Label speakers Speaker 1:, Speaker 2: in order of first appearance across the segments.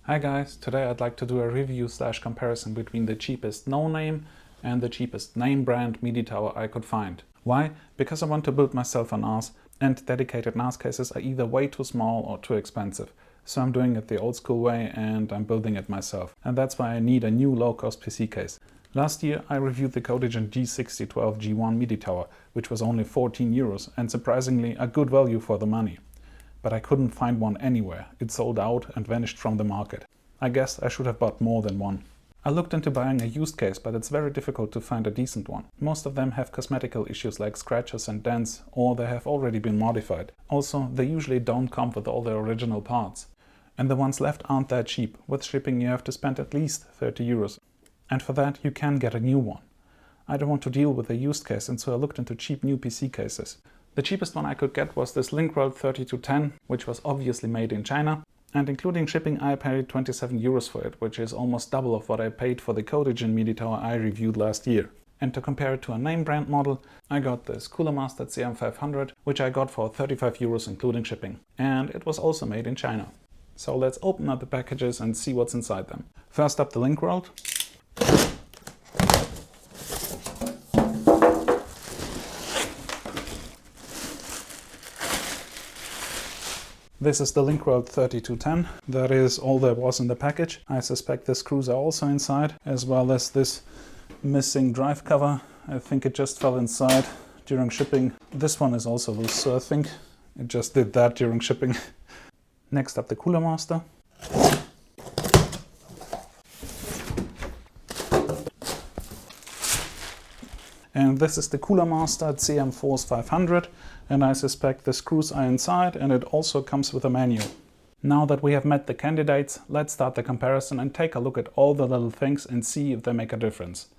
Speaker 1: Hi guys, today I'd like to do a review / comparison between the cheapest no-name and the cheapest name brand Midi tower I could find. Why? Because I want to build myself a NAS, and dedicated NAS cases are either way too small or too expensive. So I'm doing it the old school way and I'm building it myself. And that's why I need a new low-cost PC case. Last year I reviewed the Codigin G6012 G1 Midi tower, which was only 14 euros and surprisingly a good value for the money. But I couldn't find one anywhere. It sold out and vanished from the market. I guess I should have bought more than one. I looked into buying a used case, but it's very difficult to find a decent one. Most of them have cosmetical issues like scratches and dents, or they have already been modified. Also, they usually don't come with all their original parts. And the ones left aren't that cheap. With shipping you have to spend at least 30 euros. And for that you can get a new one. I don't want to deal with a used case, and so I looked into cheap new PC cases. The cheapest one I could get was this Linkworld 3210, which was obviously made in China, and including shipping I paid 27 euros for it, which is almost double of what I paid for the Codigin Midi tower I reviewed last year. And to compare it to a name brand model, I got this CoolerMaster CM500, which I got for 35 euros including shipping. And it was also made in China. So let's open up the packages and see what's inside them. First up, the Linkworld. This is the Linkworld 3210. That is all there was in the package. I suspect the screws are also inside, as well as this missing drive cover. I think it just fell inside during shipping. This one is also loose, so I think it just did that during shipping. Next up, the CoolerMaster. And this is the CoolerMaster CM500, and I suspect the screws are inside, and it also comes with a manual. Now that we have met the candidates, let's start the comparison and take a look at all the little things and see if they make a difference.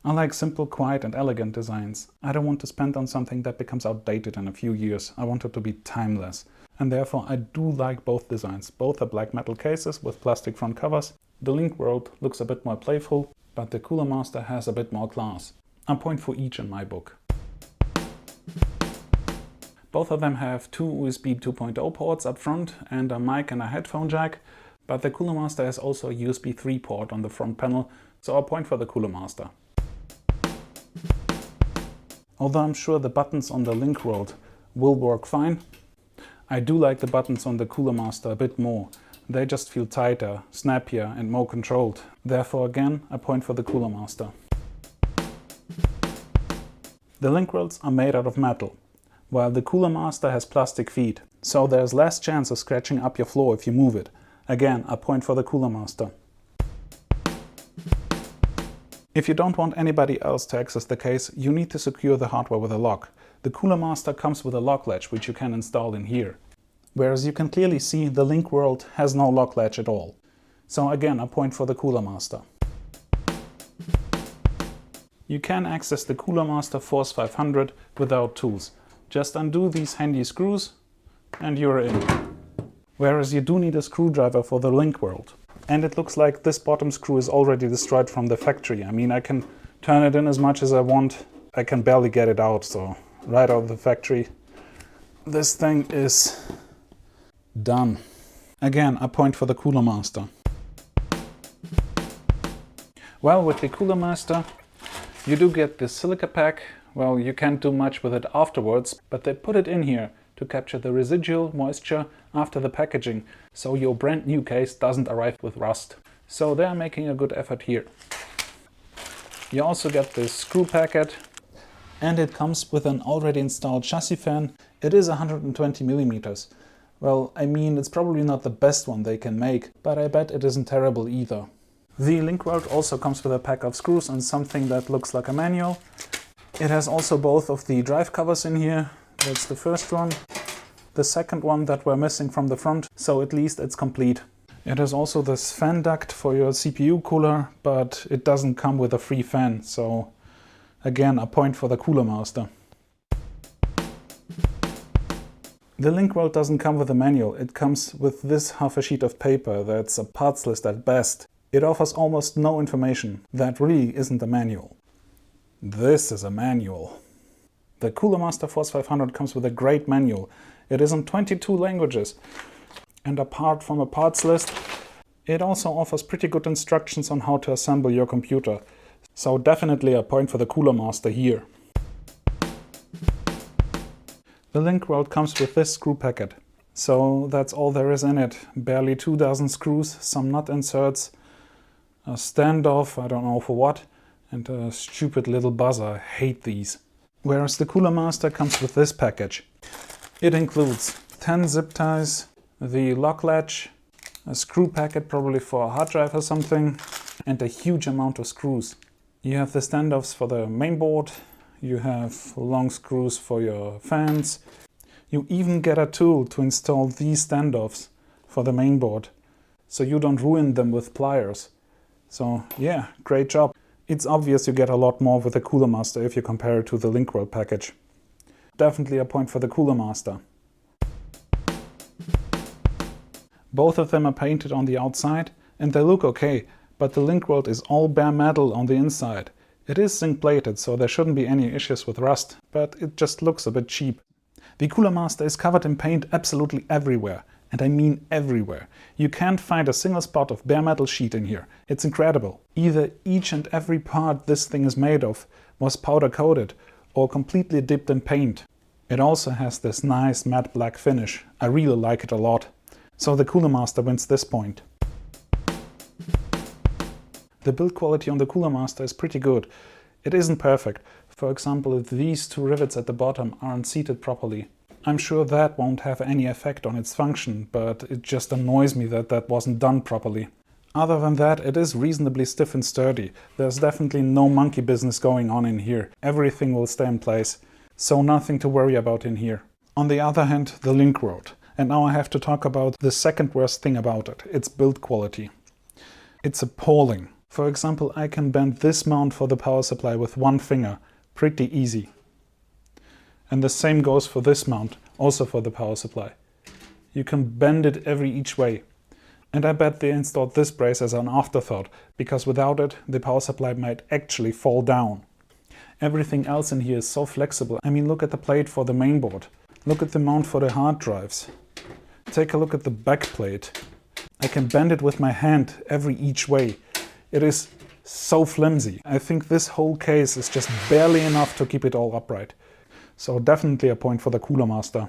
Speaker 1: I like simple, quiet and elegant designs. I don't want to spend on something that becomes outdated in a few years. I want it to be timeless. And therefore I do like both designs. Both are black metal cases with plastic front covers. The Linkworld looks a bit more playful, but the CoolerMaster has a bit more class. A point for each in my book. Both of them have two USB 2.0 ports up front and a mic and a headphone jack, but the CoolerMaster has also a USB 3 port on the front panel, so a point for the CoolerMaster. Although I'm sure the buttons on the Linkworld will work fine, I do like the buttons on the CoolerMaster a bit more. They just feel tighter, snappier and more controlled. Therefore again, a point for the CoolerMaster. The Linkworlds are made out of metal, while the CoolerMaster has plastic feet, so there's less chance of scratching up your floor if you move it. Again, a point for the CoolerMaster. If you don't want anybody else to access the case, you need to secure the hardware with a lock. The CoolerMaster comes with a lock latch, which you can install in here. Whereas you can clearly see the Linkworld has no lock latch at all. So again, a point for the CoolerMaster. You can access the CoolerMaster Force 500 without tools. Just undo these handy screws and you're in. Whereas you do need a screwdriver for the Linkworld. And it looks like this bottom screw is already destroyed from the factory. I mean, I can turn it in as much as I want. I can barely get it out, so right out of the factory. This thing is done. Again, a point for the CoolerMaster. Well, with the CoolerMaster, you do get this silica pack. Well, you can't do much with it afterwards, but they put it in here to capture the residual moisture after the packaging, so your brand new case doesn't arrive with rust. So they are making a good effort here. You also get this screw packet, and it comes with an already installed chassis fan. It is 120 millimeters. Well, I mean, it's probably not the best one they can make, but I bet it isn't terrible either. The Linkworld also comes with a pack of screws and something that looks like a manual. It has also both of the drive covers in here. That's the first one. The second one that we're missing from the front, so at least it's complete. It has also this fan duct for your CPU cooler, but it doesn't come with a free fan, so again, a point for the CoolerMaster. The Linkworld doesn't come with a manual. It comes with this half a sheet of paper that's a parts list at best. It offers almost no information. That really isn't a manual. This is a manual. The CoolerMaster Force 500 comes with a great manual. It is in 22 languages. And apart from a parts list, it also offers pretty good instructions on how to assemble your computer. So definitely a point for the CoolerMaster here. The Linkworld comes with this screw packet. So that's all there is in it. Barely 2 dozen screws, some nut inserts, a standoff, I don't know for what, and a stupid little buzzer. I hate these. Whereas the CoolerMaster comes with this package. It includes 10 zip ties, the lock latch, a screw packet probably for a hard drive or something, and a huge amount of screws. You have the standoffs for the mainboard, you have long screws for your fans. You even get a tool to install these standoffs for the mainboard, so you don't ruin them with pliers. So yeah, great job. It's obvious you get a lot more with the CoolerMaster if you compare it to the Linkworld package. Definitely a point for the CoolerMaster. Both of them are painted on the outside and they look okay, but the Linkworld is all bare metal on the inside. It is zinc plated, so there shouldn't be any issues with rust, but it just looks a bit cheap. The CoolerMaster is covered in paint absolutely everywhere, and I mean everywhere. You can't find a single spot of bare metal sheet in here. It's incredible. Either each and every part this thing is made of was powder coated or completely dipped in paint. It also has this nice matte black finish. I really like it a lot. So the CoolerMaster wins this point. The build quality on the CoolerMaster is pretty good. It isn't perfect. For example, if these two rivets at the bottom aren't seated properly. I'm sure that won't have any effect on its function, but it just annoys me that that wasn't done properly. Other than that, it is reasonably stiff and sturdy. There's definitely no monkey business going on in here. Everything will stay in place, so nothing to worry about in here. On the other hand, the Linkworld. And now I have to talk about the second worst thing about it, its build quality. It's appalling. For example, I can bend this mount for the power supply with one finger. Pretty easy. And the same goes for this mount, also for the power supply. You can bend it every each way. And I bet they installed this brace as an afterthought, because without it, the power supply might actually fall down. Everything else in here is so flexible. I mean, look at the plate for the mainboard. Look at the mount for the hard drives. Take a look at the back plate. I can bend it with my hand every each way. It is so flimsy. I think this whole case is just barely enough to keep it all upright. So definitely a point for the CoolerMaster.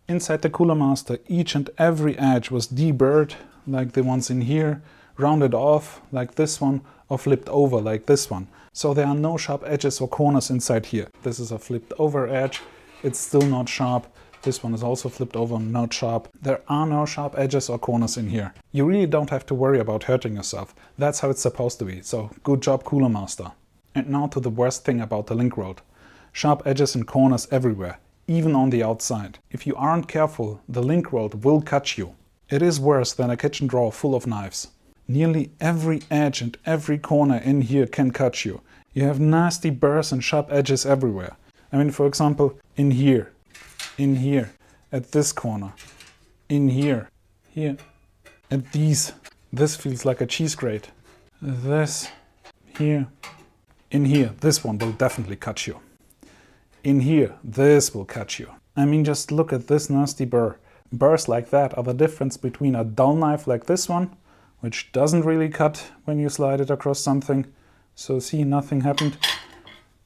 Speaker 1: Inside the CoolerMaster, each and every edge was deburred, like the ones in here, rounded off, like this one, or flipped over, like this one. So there are no sharp edges or corners inside here. This is a flipped over edge. It's still not sharp. This one is also flipped over, not sharp. There are no sharp edges or corners in here. You really don't have to worry about hurting yourself. That's how it's supposed to be. So good job, CoolerMaster. And now to the worst thing about the Linkworld. Sharp edges and corners everywhere, even on the outside. If you aren't careful, the Linkworld will cut you. It is worse than a kitchen drawer full of knives. Nearly every edge and every corner in here can cut you. You have nasty burrs and sharp edges everywhere. I mean, for example, in here, at this corner, in here, at these. This feels like a cheese grate. This, here, in here, this one will definitely cut you. In here, this will cut you. I mean, just look at this nasty burr. Burrs like that are the difference between a dull knife like this one, which doesn't really cut when you slide it across something, so see, nothing happened,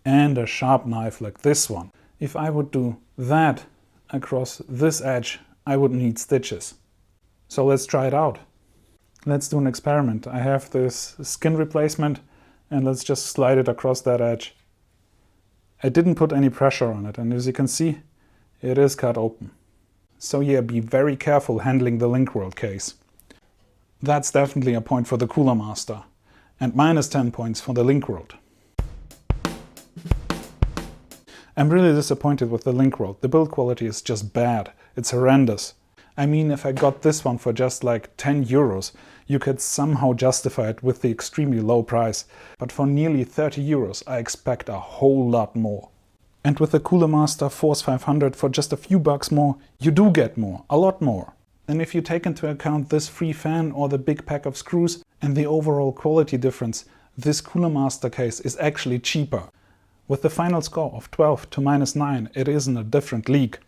Speaker 1: and a sharp knife like this one. If I would do that across this edge, I would need stitches. So let's try it out. Let's do an experiment. I have this skin replacement, and let's just slide it across that edge. I didn't put any pressure on it, and as you can see, it is cut open. So yeah, be very careful handling the Linkworld case. That's definitely a point for the CoolerMaster, and minus 10 points for the Linkworld. I'm really disappointed with the Linkworld. The build quality is just bad. It's horrendous. I mean, if I got this one for just like 10 euros, you could somehow justify it with the extremely low price. But for nearly 30 euros, I expect a whole lot more. And with the CoolerMaster Force 500 for just a few bucks more, you do get more, a lot more. And if you take into account this free fan or the big pack of screws and the overall quality difference, this CoolerMaster case is actually cheaper. With the final score of 12 to -9, it is in a different league.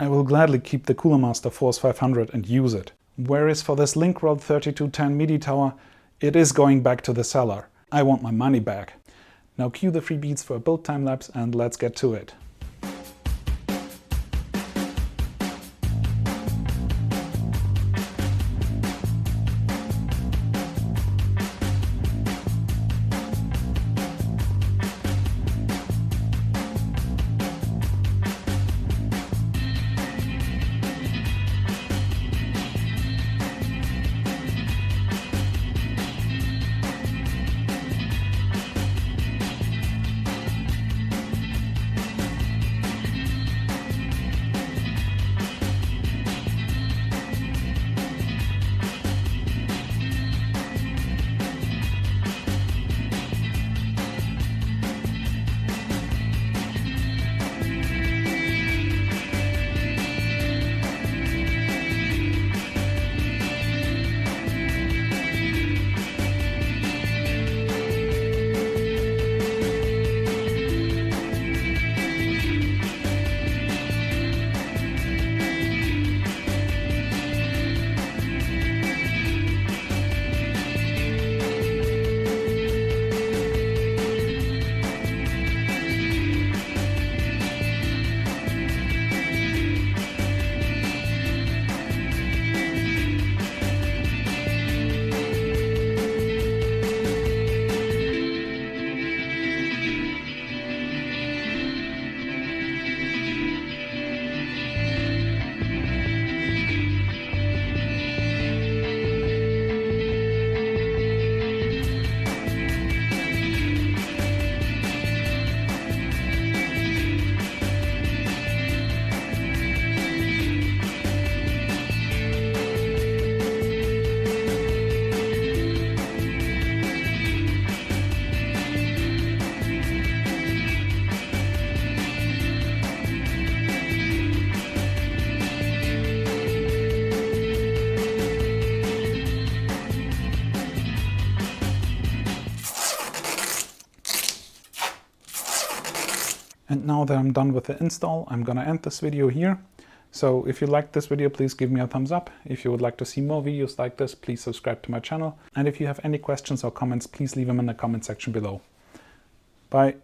Speaker 1: I will gladly keep the CoolerMaster Force 500 and use it. Whereas for this Linkworld 3210 Midi tower, it is going back to the seller. I want my money back. Now cue the free beats for a build time lapse and let's get to it. And now that I'm done with the install, I'm gonna end this video here. So if you liked this video, please give me a thumbs up. If you would like to see more videos like this, please subscribe to my channel. And if you have any questions or comments, please leave them in the comment section below. Bye.